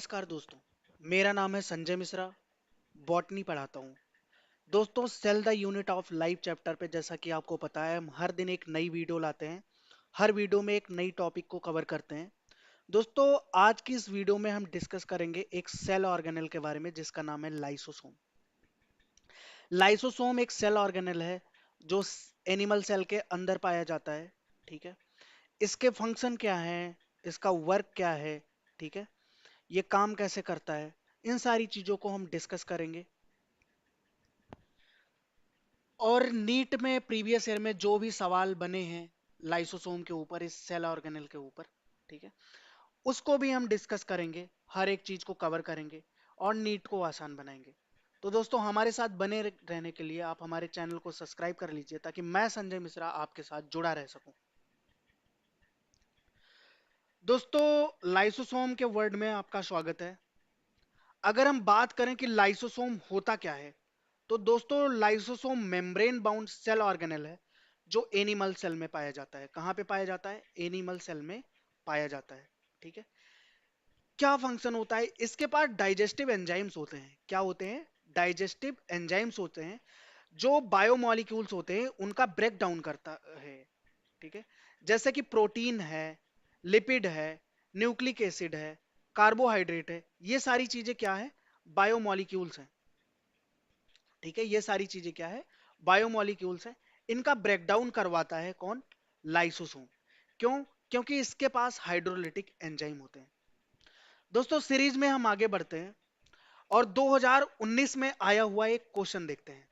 नमस्कार दोस्तों। मेरा नाम है संजय मिश्रा। बॉटनी पढ़ाता हूँ। दोस्तों, cell the unit of life chapter पे जैसा कि आपको पता है, हम हर दिन एक नई वीडियो लाते हैं। हर वीडियो में एक नई टॉपिक को कवर करते हैं। दोस्तों, आज की इस वीडियो में हम डिस्कस करेंगे एक सेल ऑर्गेनेल के बारे में जिसका नाम है लाइसोसोम। लाइसोसोम एक सेल ऑर्गेनेल है जो एनिमल सेल के अंदर पाया जाता है। ठीक है। इसके फंक्शन क्या है, इसका वर्क क्या है, ठीक है, ये काम कैसे करता है, इन सारी चीजों को हम डिस्कस करेंगे। और नीट में प्रीवियस ईयर में जो भी सवाल बने हैं लाइसोसोम के ऊपर, इस सेल ऑर्गेनेल के ऊपर, ठीक है, उसको भी हम डिस्कस करेंगे। हर एक चीज को कवर करेंगे और नीट को आसान बनाएंगे। तो दोस्तों, हमारे साथ बने रहने के लिए आप हमारे चैनल को सब्सक्राइब कर लीजिए ताकि मैं संजय मिश्रा आपके साथ जुड़ा रह सकूं। दोस्तों, लाइसोसोम के वर्ड में आपका स्वागत है। अगर हम बात करें कि लाइसोसोम होता क्या है, तो दोस्तों lysosome membrane bound cell organelle है जो एनिमल सेल में पाया जाता है। कहां पे पाया जाता है? एनिमल सेल में पाया जाता है। ठीक है। क्या फंक्शन होता है इसके पास? डाइजेस्टिव एंजाइम्स होते हैं। क्या होते हैं? डाइजेस्टिव एंजाइम्स होते हैं जो बायोमोलिक्यूल्स होते हैं उनका ब्रेक डाउन करता है। ठीक है। जैसे कि प्रोटीन है, लिपिड है, न्यूक्लिक एसिड है, कार्बोहाइड्रेट है, ये सारी चीजें क्या है? बायोमोलिक्यूल्स हैं। ठीक है। ये सारी चीजें क्या है? बायोमोलिक्यूल्स है। इनका ब्रेकडाउन करवाता है कौन? लाइसोसोम। क्यों? क्योंकि इसके पास हाइड्रोलिटिक एंजाइम होते हैं। दोस्तों, सीरीज में हम आगे बढ़ते हैं और 2019 में आया हुआ एक क्वेश्चन देखते हैं।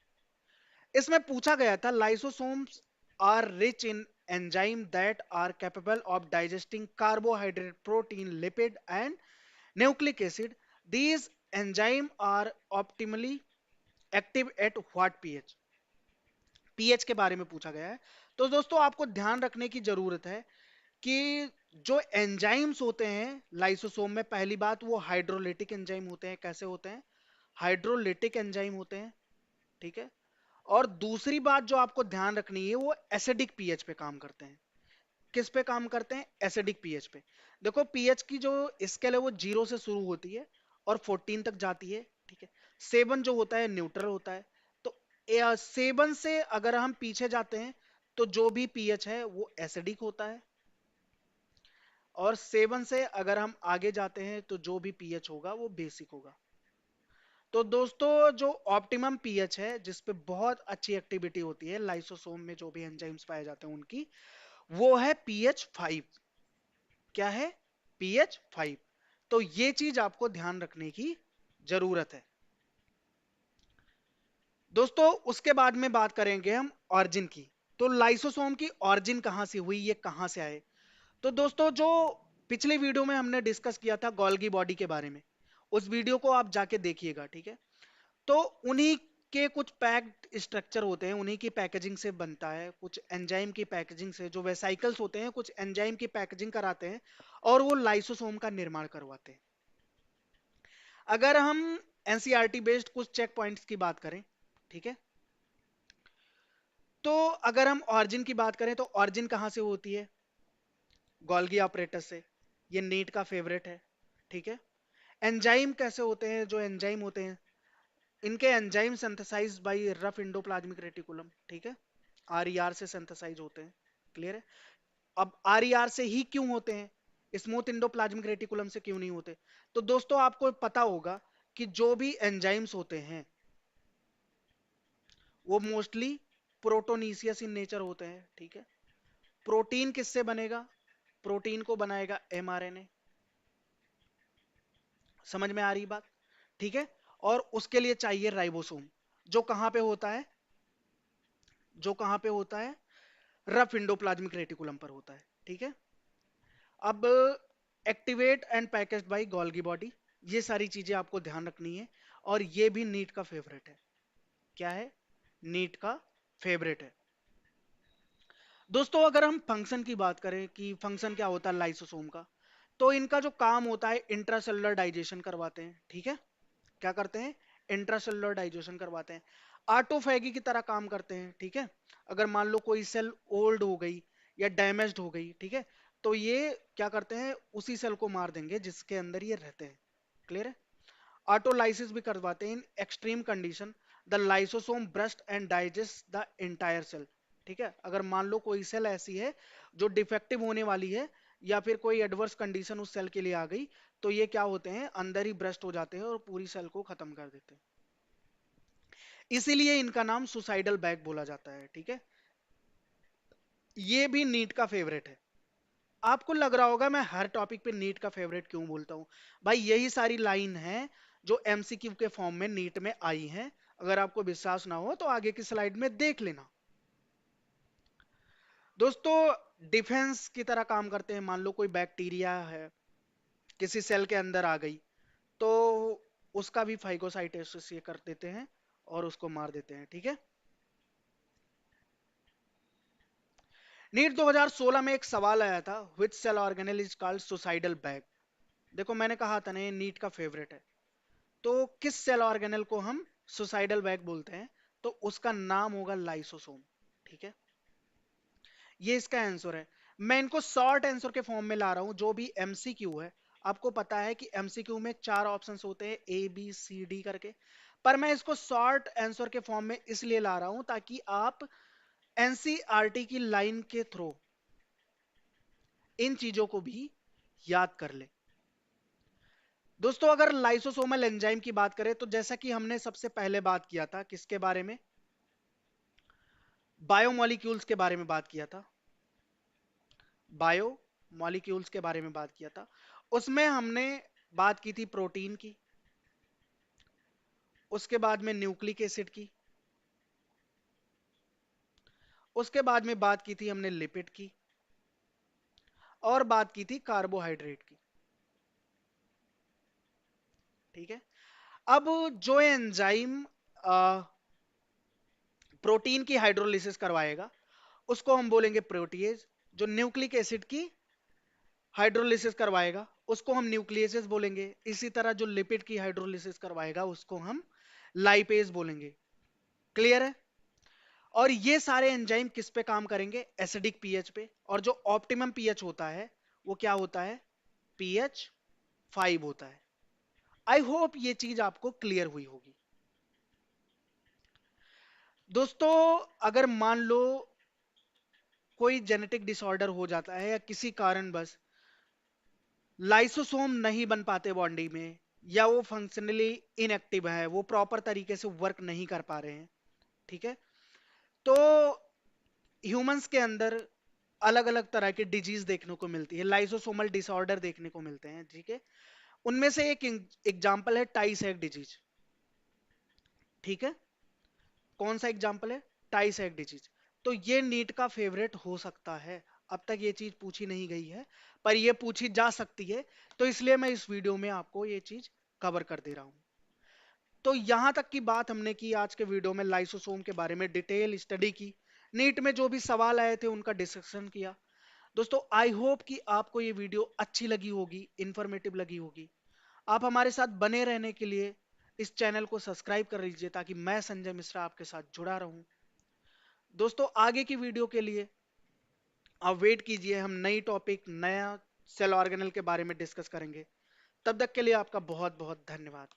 इसमें पूछा गया था, lysosomes are rich in enzyme that are capable of digesting carbohydrate, protein, lipid and nucleic acid. These enzyme are optimally active at what pH? PH के बारे में पूछा गया है। तो दोस्तों, आपको ध्यान रखने की जरूरत है कि जो एंजाइम्स होते हैं लाइसोसोम में, पहली बात वो हाइड्रोलिटिक एंजाइम होते हैं। कैसे होते हैं? हाइड्रोलिटिक एंजाइम होते हैं। ठीक है। और दूसरी बात जो आपको ध्यान रखनी है, वो एसिडिक पीएच पे काम करते हैं। किस पे काम करते हैं? एसिडिक पीएच पे। देखो, पीएच की जो स्केल है वो 0 से शुरू होती है और 14 तक जाती है। ठीक है। 7 जो होता है न्यूट्रल होता है। तो 7 से अगर हम पीछे जाते हैं तो जो भी पीएच है वो एसिडिक होता है, और 7 से अगर हम आगे जाते हैं तो जो भी पीएच होगा वो बेसिक होगा। तो दोस्तों, जो ऑप्टिमम पीएच है जिस पे बहुत अच्छी एक्टिविटी होती है लाइसोसोम में, जो भी एंजाइम्स पाए जाते हैं उनकी, वो है पीएच 5। क्या है? पीएच 5। तो ये चीज आपको ध्यान रखने की जरूरत है। दोस्तों, उसके बाद में बात करेंगे हम ऑरिजिन की। तो लाइसोसोम की ऑरिजिन कहां से हुई, ये कहां से आए? तो दोस्तों, जो पिछले वीडियो में हमने डिस्कस किया था गोल्गी बॉडी के बारे में, उस वीडियो को आप जाके देखिएगा। ठीक है। तो उन्हीं के कुछ पैक्ड स्ट्रक्चर होते हैं, उन्हीं की पैकेजिंग से बनता है। कुछ एंजाइम की पैकेजिंग से, जो वेसाइकल्स होते हैं, कुछ एंजाइम की पैकेजिंग कराते हैं और वो लाइसोसोम का निर्माण करवाते हैं। अगर हम एनसीईआरटी बेस्ड कुछ चेक पॉइंट्स की बात करें, ठीक है, तो अगर हम ऑरिजिन की बात करें तो ऑरिजिन कहां से होती है? गोल्गी ऑपरेटस से। ये नीट का फेवरेट है। ठीक है। एंजाइम कैसे होते हैं? जो एंजाइम होते हैं, इनके enzyme synthesise by rough endoplasmic reticulum. ठीक है। आरईआर से सिंथेसाइज होते हैं। क्लियर है? अब आरईआर से ही क्यों होते हैं, स्मूथ इंडोप्लाज्मिक रेटिकुलम से क्यों नहीं होते? तो दोस्तों, आपको पता होगा कि जो भी एंजाइम्स होते हैं वो मोस्टली प्रोटोनीसियस इन नेचर होते हैं। ठीक है। प्रोटीन किससे बनेगा? प्रोटीन को बनाएगा एमआरएनए। समझ में आ रही बात? ठीक है। और उसके लिए चाहिए राइबोसोम, जो कहां पे होता है? जो कहां पे होता है? रफ इंडोप्लाज्मिक रेटिकुलम पर होता है। ठीक है। अब activate and packaged by Golgi body, ये सारी चीजें आपको ध्यान रखनी है। और ये भी नीट का फेवरेट है। क्या है? नीट का फेवरेट है। दोस्तों, अगर हम फंक्शन की बात करें कि फंक्शन क्या होता है लाइसोसोम का, तो इनका जो काम होता है, इंट्रासेलुलर डाइजेशन करवाते हैं। ठीक है। क्या करते हैं? इंट्रासेलुलर डाइजेशन करवाते हैं। ऑटोफैगी की तरह काम करते हैं। ठीक है। अगर मान लो कोई सेल ओल्ड हो गई या डैमेज्ड हो गई, ठीक है, तो ये क्या करते हैं? उसी सेल को मार देंगे जिसके अंदर ये रहते हैं। क्लियर है? ऑटोलाइसिस भी करवाते हैं in extreme condition, the lysosome burst and digest the entire cell. ठीक है, अगर मान लो कोई सेल ऐसी है जो डिफेक्टिव होने वाली है या फिर कोई एडवर्स कंडीशन उस सेल के लिए आ गई, तो ये क्या होते हैं, अंदर ही ब्रस्ट हो जाते हैं और पूरी सेल को खत्म कर देते हैं। इसीलिए इनका नाम सुसाइडल बैग बोला जाता है। ठीक है, ये भी नीट का फेवरेट है। आपको लग रहा होगा मैं हर टॉपिक पे नीट का फेवरेट क्यों बोलता हूं। भाई यही सारी लाइन है जो एमसीक्यू के फॉर्म में नीट में आई हैं। अगर आपको विश्वास ना हो तो आगे की स्लाइड में देख लेना। दोस्तों, डिफेंस की तरह काम करते हैं। मान लो कोई बैक्टीरिया है किसी सेल के अंदर आ गई, तो उसका भी फाइगोसाइटोसिस ये कर देते हैं और उसको मार देते हैं। ठीक है, नीट 2016 में एक सवाल आया था, which cell organelle is called suicidal bag. देखो मैंने कहा था ना ये नीट का फेवरेट है। तो किस सेल ऑर्गेनेल को हम सुसाइडल बैग बोलते हैं, तो उसका नाम होगा लाइसोसोम। ठीक है, ये इसका आंसर है। मैं इनको शॉर्ट आंसर के फॉर्म में ला रहा हूं। जो भी एमसीक्यू है, आपको पता है कि एमसीक्यू में 4 ऑप्शंस होते हैं, ए बी सी डी करके, पर मैं इसको शॉर्ट आंसर के फॉर्म में इसलिए ला रहा हूं ताकि आप एनसीईआरटी की लाइन के थ्रू इन चीजों को भी याद कर ले। दोस्तों, अगर लाइसोसोमल एंजाइम की बात करें तो जैसा कि हमने सबसे पहले बात किया था, किसके बारे में, बायोमोलिक्यूल्स के बारे में बात किया था। बायोमोलिक्यूल्स के बारे में बात किया था। उसमें हमने बात की थी प्रोटीन की, उसके बाद में न्यूक्लिक एसिड की, उसके बाद में बात की थी हमने लिपिड की, और बात की थी कार्बोहाइड्रेट की। ठीक है, अब जो एंजाइम प्रोटीन की हाइड्रोलिसिस करवाएगा उसको हम बोलेंगे प्रोटीएज। जो न्यूक्लिक एसिड की हाइड्रोलिसिस करवाएगा उसको हम न्यूक्लियसेस बोलेंगे। इसी तरह जो लिपिड की हाइड्रोलिसिस करवाएगा उसको हम लाइपेज बोलेंगे। क्लियर है? और ये सारे एंजाइम किस पे काम करेंगे, एसिडिक पीएच पे। और जो ऑप्टिमम पीएच होता है वो क्या होता है, पीएच 5 होता है। आई होप ये चीज आपको क्लियर हुई होगी। दोस्तों, अगर मान लो कोई जेनेटिक डिसऑर्डर हो जाता है या किसी कारण बस लाइसोसोम नहीं बन पाते बॉडी में, या वो फंक्शनली इनएक्टिव है, वो प्रॉपर तरीके से वर्क नहीं कर पा रहे हैं, ठीक है, तो ह्यूमंस के अंदर अलग अलग तरह की डिजीज देखने को मिलती है, लाइसोसोमल डिसऑर्डर देखने को मिलते हैं। ठीक है, उनमें से एक एग्जांपल है टाइसैक डिजीज। ठीक है, कौन सा एग्जांपल है, टाइसैक डिजीज। तो ये नीट का फेवरेट हो सकता है। अब तक ये चीज पूछी नहीं गई है, पर ये पूछी जा सकती है, तो इसलिए मैं इस वीडियो में आपको ये चीज कवर कर दे रहा हूं। तो यहां तक की बात हमने की आज के वीडियो में, लाइसोसोम के बारे में डिटेल स्टडी की, नीट में जो भी सवाल आए थे उनका डिस्कशन किया। दोस्तों, आई होप कि आपको ये वीडियो अच्छी लगी होगी, इंफॉर्मेटिव लगी होगी। आप हमारे साथ बने रहने के लिए इस चैनल को सब्सक्राइब कर लीजिए ताकि मैं संजय मिश्रा आपके साथ जुड़ा रहूं। दोस्तों, आगे की वीडियो के लिए आप वेट कीजिए, हम नई टॉपिक, नया सेल ऑर्गेनल के बारे में डिस्कस करेंगे। तब तक के लिए आपका बहुत बहुत धन्यवाद।